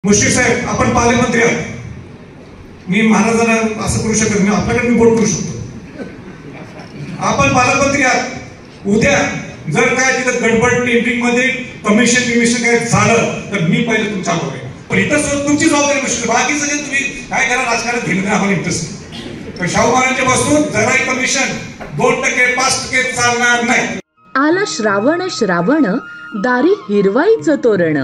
मुश्रीफ साहेब, आपण पालकमंत्री आहात. मी महाराजांना असं करू शकत नाही, आपल्याकडे मी बोट करू शकतो. आपण पालकमंत्री आहात. उद्या जर काय तिथं गडबड टेंडरिंग मध्ये कमिशन काय झालं तर मी पहिले तुमच्या आलो आहे. पण इथं तुमची जबाबदारी मुश्रीफ. बाकी सगळे तुम्ही काय करा, राजकारण घेणं नाही, आम्हाला इंटरेस्ट. पण शाहू महाराजांच्या पासून जराही कमिशन 2%, 5% चालणार नाही. आला श्रावण श्रावण, दारी हिरवाईचं तोरण.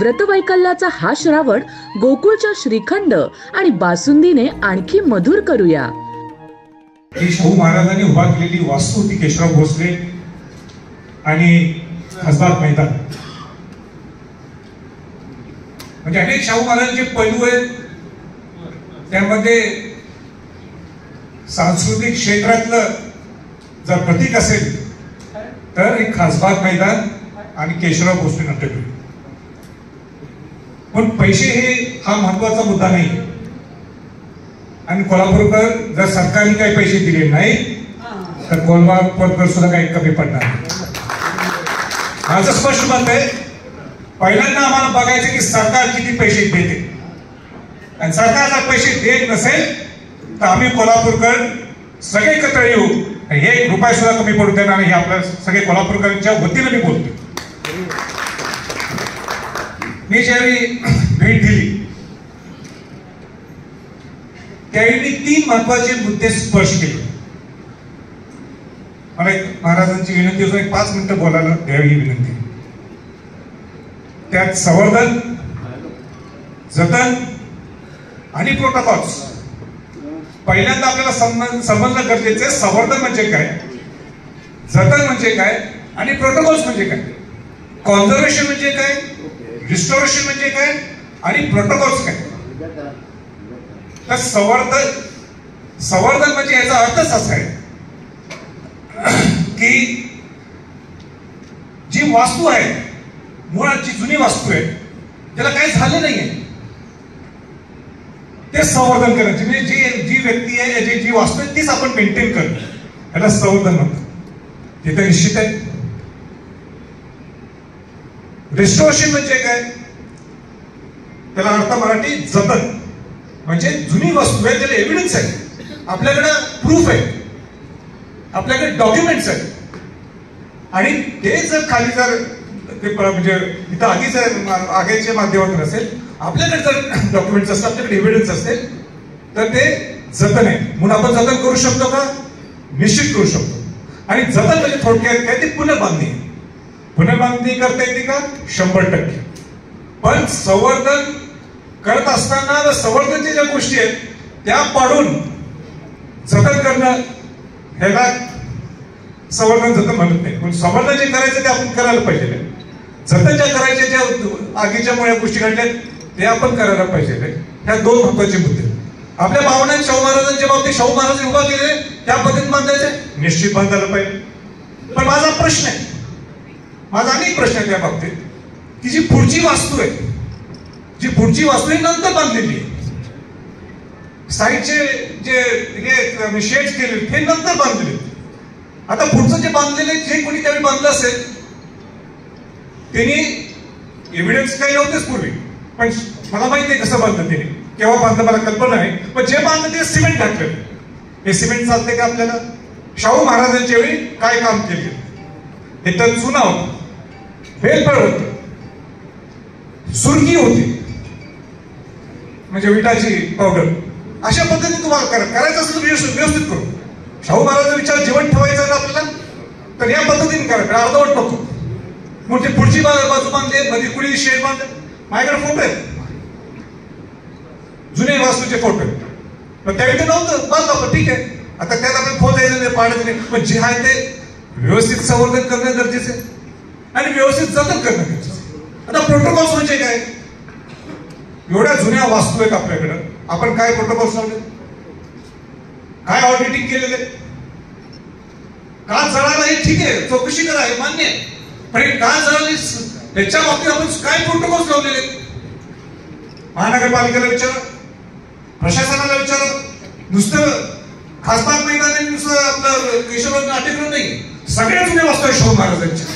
व्रतवैकल्याचा हा श्रावण गोकुळच्या श्रीखंड आणि बासुंदीने आणखी मधुर करूया. ही शाहू महाराजांनी उभा केलेली वास्तू होती केशवराव भोसले आणि खासबाग मैदान. म्हणजे अनेक शाहू महाराजांचे पैलू आहेत. त्यामध्ये सांस्कृतिक क्षेत्रातलं जर प्रतीक असेल तर एक खासबाग मैदान आणि केशवराव भोसले नाट्यगृह. पण पैसे हा महत्वाचा मुद्दा नाही. आणि कोल्हापूरकर जर सरकारने काही पैसे दिले नाही तर कोल्हापूरकर सुद्धा काही कमी पडणार नाही. माझं स्पष्ट मत आहे, पहिल्यांदा आम्हाला बघायचं की सरकार किती पैसे देते. आणि सरकार जर पैसे देत नसेल तर आम्ही कोल्हापूरकर सगळे एकत्र येऊ. एक रुपया सुद्धा कमी पडू देणार नाही. आपल्या सगळे कोल्हापूरकरांच्या वतीने मी बोलतो. मी ज्यावेळी भेट दिली त्यावेळी मी 3 महत्वाचे मुद्दे स्पर्श केले. मला एक महाराजांची विनंती होती, एक 5 मिनिटं बोलायला द्यावी ही विनंती. त्यात संवर्धन, जतन आणि प्रोटोकॉल्स. पहिल्यांदा आपल्याला समजणं गरजेचं आहे संवर्धन म्हणजे काय, जतन म्हणजे काय आणि प्रोटोकॉल्स म्हणजे काय. कॉन्झर्वेशन म्हणजे काय, रिस्टोरेशन म्हणजे काय आणि प्रोटोकॉल्स काय. तर संवर्धन म्हणजे याचा अर्थच असा आहे की जी वास्तू आहे, मुळात जी जुनी वास्तू आहे त्याला काही झालं नाहीये ते संवर्धन करायचे. म्हणजे जी व्यक्ती आहे, जी वास्तू आहे तीच आपण मेंटेन करणं, याला संवर्धन म्हणतात. तिथे निश्चित आहे. रिस्टोरेशन म्हणजे काय, त्याला अर्थ मराठी जतन. म्हणजे जुनी वस्तू आहे, त्याला एव्हिडन्स आहे, आपल्याकडे प्रूफ आहे, आपल्याकडे डॉक्युमेंट्स आहेत. आणि ते जर खाली जर ते म्हणजे इथं आगीच्या माध्यमातून असेल, आपल्याकडे जर डॉक्युमेंट्स असतात, आपल्याकडे एव्हिडन्स असेल तर ते जतन आहे. म्हणून आपण जतन करू शकतो का, निश्चित करू शकतो. आणि जतन म्हणजे थोडक्यात काय, ती पुनर्बांधणी. पुनर्बांधणी करता येते का, 100%. पण संवर्धन करत असताना संवर्धनच्या ज्या गोष्टी आहेत त्या पाडून जतन करणं ह्याला संवर्धन जतन म्हणत नाही. पण संवर्धन जे करायचं ते आपण करायला पाहिजे. जतन ज्या करायच्या, ज्या आगीच्या मुळे गोष्टी घडल्यात ते आपण करायला पाहिजे. ह्या 2 महत्वाचे मुद्दे. आपल्या भावना शाहू महाराजांच्या बाबतीत शाहू महाराज उभा केले त्या पद्धतीने बांधायचे, निश्चित बांधायला पाहिजे. पण माझा प्रश्न आहे, माझा अनेक प्रश्न आहे त्या बाबतीत की जी पुढची वास्तू आहे, जी पुढची वास्तू आहे नंतर बांधलेली आहे. साईडचे जे हे शेड्स केले हे नंतर बांधलेले. आता पुढचं जे बांधलेले जे कोणी त्यावेळी बांधलं असेल त्यांनी एव्हिडन्स काही नव्हतेच पूर्वी. पण मला माहिती आहे कसं बांधलं त्याने, केव्हा बांधलं मला कल्पना नाही. पण जे बांधलं ते सिमेंट टाकलं. हे सिमेंट चालते का आपल्याला. शाहू महाराजांच्या वेळी काय काम केले, हे तर चुना होता, बेलफळ होत, सुरगी होती म्हणजे विटाची पावडर. अशा पद्धतीने तुम्हाला करायचं असेल तर व्यवस्थित करू. शाहू महाराजांचा विचार जीवन ठेवायचा ना आपल्याला, तर या पद्धतीने करा, अर्धवट नको. मग ते पुढची बाजू बांधले, मध्ये कुणी शेड बांधले. माझ्याकडे फोटो आहेत, जुने वास्तूचे फोटो आहेत. पण त्यावेळी ते नव्हतं, बांधलं आपण, ठीक आहे. आता त्यात आपण खोदायचं नाही, पाडत नाही. पण जे आहे ते व्यवस्थित संवर्धन करणं गरजेचं आहे आणि व्यवस्थित जतन करणं गरजेचं आहे. आता प्रोटोकॉल्स म्हणजे काय, एवढ्या जुन्या वास्तू आहेत आपल्याकडं, आपण काय प्रोटोकॉल्स लावले, काय ऑडिटिंग केलेले, का जळाला हे ठीक आहे, चौकशी करा हे मान्य आहे. पण हे का जळाले त्याच्या बाबतीत आपण काय प्रोटोकॉल्स लावलेले. महानगरपालिकेला विचारा, प्रशासनाला विचारा. नुसतं खासबाग मैदान नुसतं आपलं केशवराव नाट्यगृह नाही, सगळ्या जुन्या वास्तू आहे शाहू महाराजांच्या.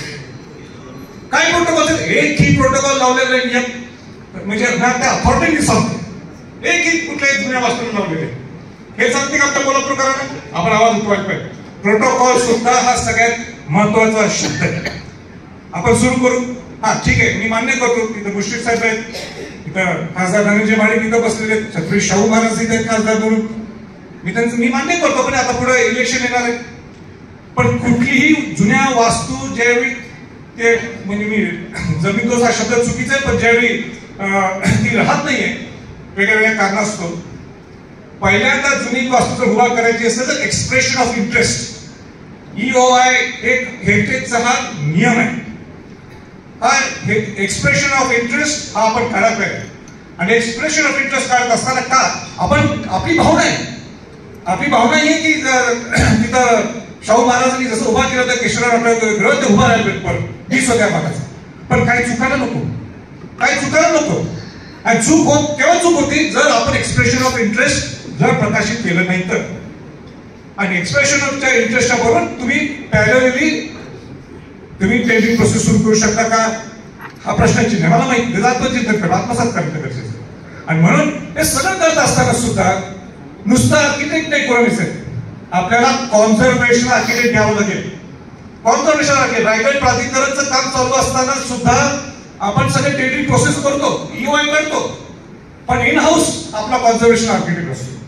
काय प्रोटोकॉल, एक ही प्रोटोकॉल लावलेला म्हणजे त्या अथॉरिटीने सांगते एकही कुठल्याही जुन्या वास्तूला लावलेले हे सांगते का आपल्या कोल्हापूरकरांना आपण आवाज उठवायला पाहिजे. प्रोटोकॉल सुद्धा हा सगळ्यात महत्वाचा शब्द आहे. आपण सुरू करू. हा ठीक आहे, मी मान्य करतो तिथं मुश्रीफ साहेब आहेत, तिथं खासदार धनंजय महाडिक इथं बसलेले आहेत, छत्रपती शाहू महाराज इथे खासदार म्हणून मी मान्य करतो. पण आता पुढे इलेक्शन येणार आहे. पण कुठलीही जुन्या वास्तू ज्यावेळी ते म्हणजे मी जमीन हा शब्द चुकीचा आहे, पण ज्यावेळी ती राहत नाहीये वेगळ्या कारणास्तव पहिल्यांदा जुनी वास्तू जर उभा करायची असेल तर एक्सप्रेशन ऑफ इंटरेस्ट EOI एक हेरिटेजचा हा नियम आहे. हा एक्सप्रेशन ऑफ इंटरेस्ट हा आपण काढायला पाहिजे. आणि एक्सप्रेशन ऑफ इंटरेस्ट काढत असताना का आपण आपली भावना आहे की तिथं शाहू महाराजांनी जसं उभा केलं तर केशवराव आपल्या ग्रह ते उभा राहिलं वीस होत्या भागाचा. पण काही चुकायला नको. आणि केव्हा चूक होती जर आपण एक्सप्रेशन ऑफ इंटरेस्ट जर प्रकाशित केलं नाही तर. आणि एक्सप्रेशन ऑफ इंटरेस्टच्या बरोबर तुम्ही पॅरलली तुम्ही टेंडरिंग प्रोसेस सुरू करू शकता का हा प्रश्नाची नाही. मला माहिती आत्मचिंतन आत्मसात करणं गरजेचं. आणि म्हणून हे सगळं करत असताना सुद्धा नुसतं आर्किटेक्ट नाही कोणाचं आपल्याला कॉन्झर्वेशन आर्किटेक्ट घ्यावं लागेल. कॉन्झर्वेशन आर्किटेक्ट रायगड प्राधिकरणचं काम चालू असताना सुद्धा आपण सगळे टेंडरिंग प्रोसेस करतो, EOI करतो, पण इन हाऊस आपला कॉन्झर्वेशन आर्किटेक्ट असतो.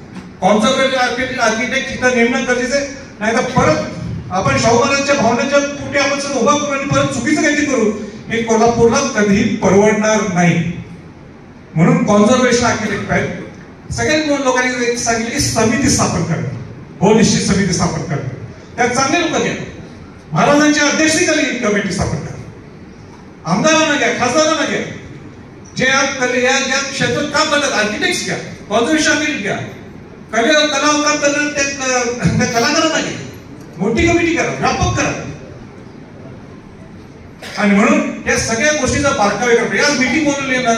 कॉन्झर्वेशन आर्किटेक्ट तिथं नेमणं गरजेचं आहे. नाही तर परत आपण शाहू महाराजांच्या भावनेच्या पोटी आपण सगळं उभा करू आणि परत चुकीचं काहीतरी करू हे कोल्हापूरला कधीही परवडणार नाही. म्हणून कॉन्झर्वेशन आर्किटेक्ट पाहिजे. सगळ्या लोकांनी सांगितली समिती स्थापन करणं, हो निश्चित समिती स्थापन करणं, त्यात चांगले लोक घ्या. महाराजांच्या अध्यक्षतेखाली कमिटी स्थापन करा. आमदारांना घ्या, खासदारांना घ्या, जे या क्षेत्रात काम करतात आर्किटेक्ट घ्या, कॉन्झर्वेशन आर्किटेक्ट घ्या, कला काम करणार त्या कलाकारांना घ्या. मोठी कमिटी करा, व्यापक करा. आणि म्हणून या सगळ्या गोष्टीचा बारकावे करा. या मीटिंग बोलवली ना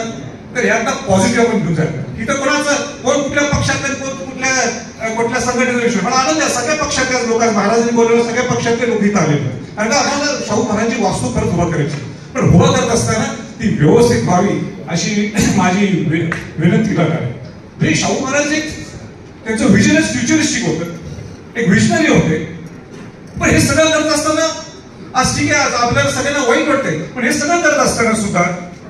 तर यात पॉझिटिव्ह आपण घेऊन जायचं. तिथं कोण कुठल्या पक्षातले कुठल्या संघटनेचा मला आनंद आहे. सगळ्या पक्षातल्या लोकांना महाराजांनी बोलवलं, सगळ्या पक्षातले लोक इथं आलेले. कारण का आम्हाला शाहू महाराजांची वास्तू परत उभा करायची. पण उभा करत असताना ती व्यवस्थित व्हावी अशी माझी विनंती करणार. शाहू महाराज एक त्यांचं व्हिजनच फ्युचरिस्टिक होतं, एक विजनरी होते. पण हे सगळं करत असताना आज ठीक आहे आज आपल्याला सगळ्यांना वाईट वाटतंय, पण हे सगळं करत असताना सुद्धा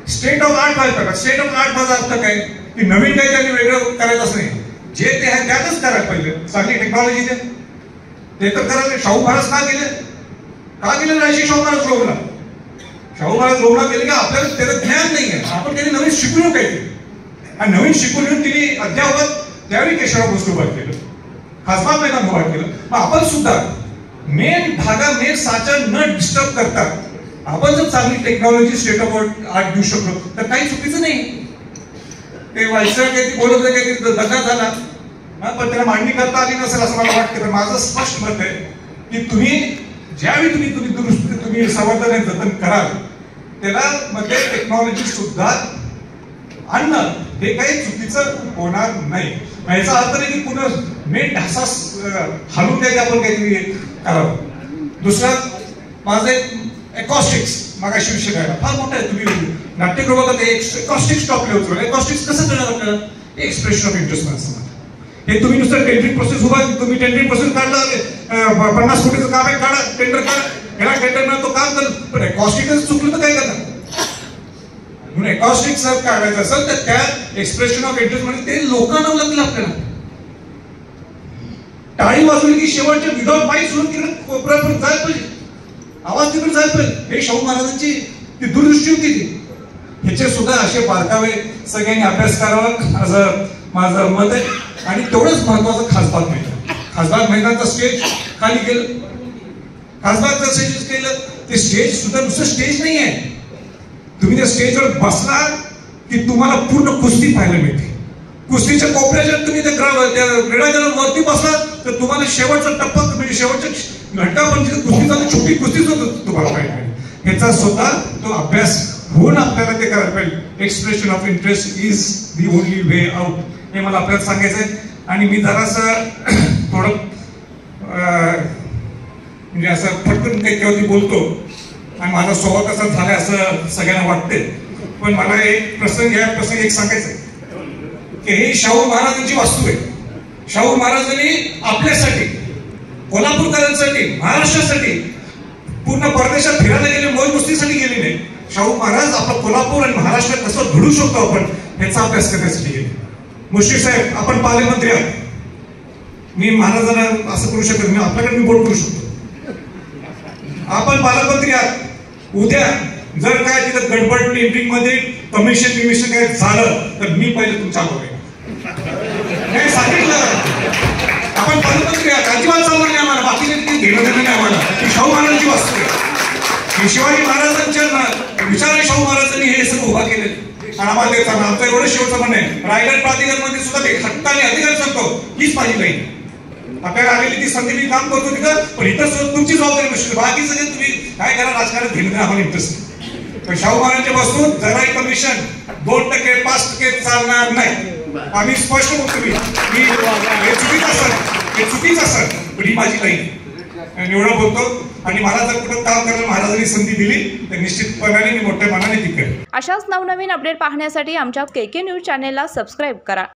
स्टेट ऑफ आर्ट व्हायला. स्टेट ऑफ आर्ट माझा अर्थ काय की नवीन काही त्यांनी वेगळं करायचं नाही, जे ते आहे त्यातच करायला पाहिजे. चांगली टेक्नॉलॉजी द्या ते तर करायला. शाहू महाराज का गेले नाही? शाहू महाराज रोवला गेले का आपल्याला त्याचं ज्ञान नाही आहे. आपण त्यांनी नवीन शिकून काहीतरी आणि नवीन शिकून येऊन तिने अद्यावत त्यावेळी केशवराव भोसले उभा केलं, खासबाग मैदान उभा केलं. मग आपण सुद्धा मेन साचा न डिस्टर्ब करता आपण जर चांगली टेक्नॉलॉजी स्टेट ऑफ आर्ट देऊ शकलो तर काही चुकीचं नाही. ते व्हायचं काही बोलत काही दगा झाला पण त्याला मांडणी करता आली नसेल असं मला वाटतं. तर माझं स्पष्ट मत आहे की तुम्ही ज्यावेळी तुम्ही संवर्धन आणि जतन कराल त्याला मध्ये टेक्नॉलॉजी सुद्धा आणणं हे काही चुकीचं होणार नाही. याचा अर्थ नाही की पुन्हा मेन ढासा हलवून द्या की आपण काहीतरी करावं. दुसरं माझं एकॉस्टिक्स मागाशी विषय करायला फार मोठा आहे. तुम्ही नाट्यगृह बघत एकॉस्टिक्स टॉप लेवलचं एकॉस्टिक्स कसं करणार आपल्याला एक्सप्रेशन ऑफ इंटरेस्ट असतं. हे तुम्ही नुसतं टेंडरिंग प्रोसेस उभा तुम्ही टेंडरिंग प्रोसेस काढलं 50 कोटीचं काम आहे काढा टेंडर काढा ह्याला टेंडर मिळतो काम कर. पण एकॉस्टिक्स चुकलं तर काय करणार? म्हणून एकॉस्टिक्स जर काढायचं असेल तर त्या एक्सप्रेशन ऑफ इंटरेस्ट म्हणजे ते लोकांना लागतील. आपल्याला टाळी वाजवली की शेवटच्या विदाउट माईक सुरू तिकडे कोपऱ्यापर्यंत जायला पाहिजे, आवाज तिकडे जायला पाहिजे. हे शाहू महाराजांची ती दूरदृष्टी होती. ती ह्याचे सुद्धा असे बारकावे सगळ्यांनी अभ्यास करावा असं माझं मत आहे. आणि तेवढंच महत्वाचं खासबाग मैदानाचं स्टेज खाली केलं. खासबागचं स्टेज केलं. ते स्टेज सुद्धा नुसतं स्टेज नाही आहे. तुम्ही त्या स्टेजवर बसला की तुम्हाला पूर्ण कुस्ती पाहायला मिळते. कुस्तीच्या कोपऱ्याच्या तुम्ही त्या क्रीडांगणावर वरती बसला तर तुम्हाला शेवटचा टप्पा म्हणजे शेवटच्या घंटा पण जिथे कुस्ती चालू छोटी कुस्तीच तुम्हाला पाहायला मिळेल. ह्याचा स्वतः तो अभ्यास होऊन आपल्याला ते करायला पाहिजे. Expression of interest is the only way out हे मला आपल्याला सांगायचं आहे. आणि मी जरासं थोडं म्हणजे असं फटकन काही केव्हा बोलतो आणि माझा स्वभाव कसा झालाय असं सगळ्यांना वाटते. पण मला एक प्रसंग एक सांगायचं आहे की ही शाहू महाराजांची वास्तू आहे. शाहू महाराजांनी आपल्यासाठी, कोल्हापूरकरांसाठी, महाराष्ट्रासाठी, पूर्ण परदेशात फिरायला गेले, मौज मस्तीसाठी गेले नाही. शाहू महाराज आपला कोल्हापूर आणि महाराष्ट्र कसं घडू शकतो आपण याचा अभ्यास करण्यासाठी गेले. मुश्रीफ साहेब, आपण पालकमंत्री आहात. मी महाराजांना असं करू शकत नाही, आपल्याकडे मी बोट करू शकतो. आपण पालकमंत्री आहात. उद्या जर काय तिथं गडबड टेंडरिंग मध्ये कमिशन काय झालं तर मी पहिले तुमच्या बघेन. नाही सांगितलं, आपण पालकमंत्री आहात, अजिबात चालणार नाही आम्हाला. बाकीचे घेणं देणं नाही आम्हाला. ही शाहू महाराजांची वास्तू आहे. शिवाजी महाराजांच्या विचाराने शाहू महाराजांनी हे सगळं उभा केले आणि आम्हाला देत आमचं एवढं शेवटचं म्हणणं आहे. रायगड प्राधिकरणामध्ये सुद्धा एक हक्काने अधिकार सांगतो हीच माझी नाही. आपल्याला आलेली ती संधी मी काम करतो तिथं, पण इथं तुमची जबाबदारी नसते. बाकी सगळे तुम्ही काय करा, राजकारण घेणं आम्हाला इंटरेस्ट. पण शाहू महाराजांच्या वस्तू जराही कमिशन 2%, 5% चालणार नाही. आम्ही स्पष्ट बोलतो. हे चुकीचं असेल पण ही माझी नाही आणि एवढं बोलतो. आणि मला जर कुठं काम करायला महाराजांनी संधी दिली तर निश्चितपणाने मी मोठ्या मनाने ती करेन. अशाच नवनवीन अपडेट पाहण्यासाठी आमच्या KK न्यूज चॅनेलला सबस्क्राईब करा.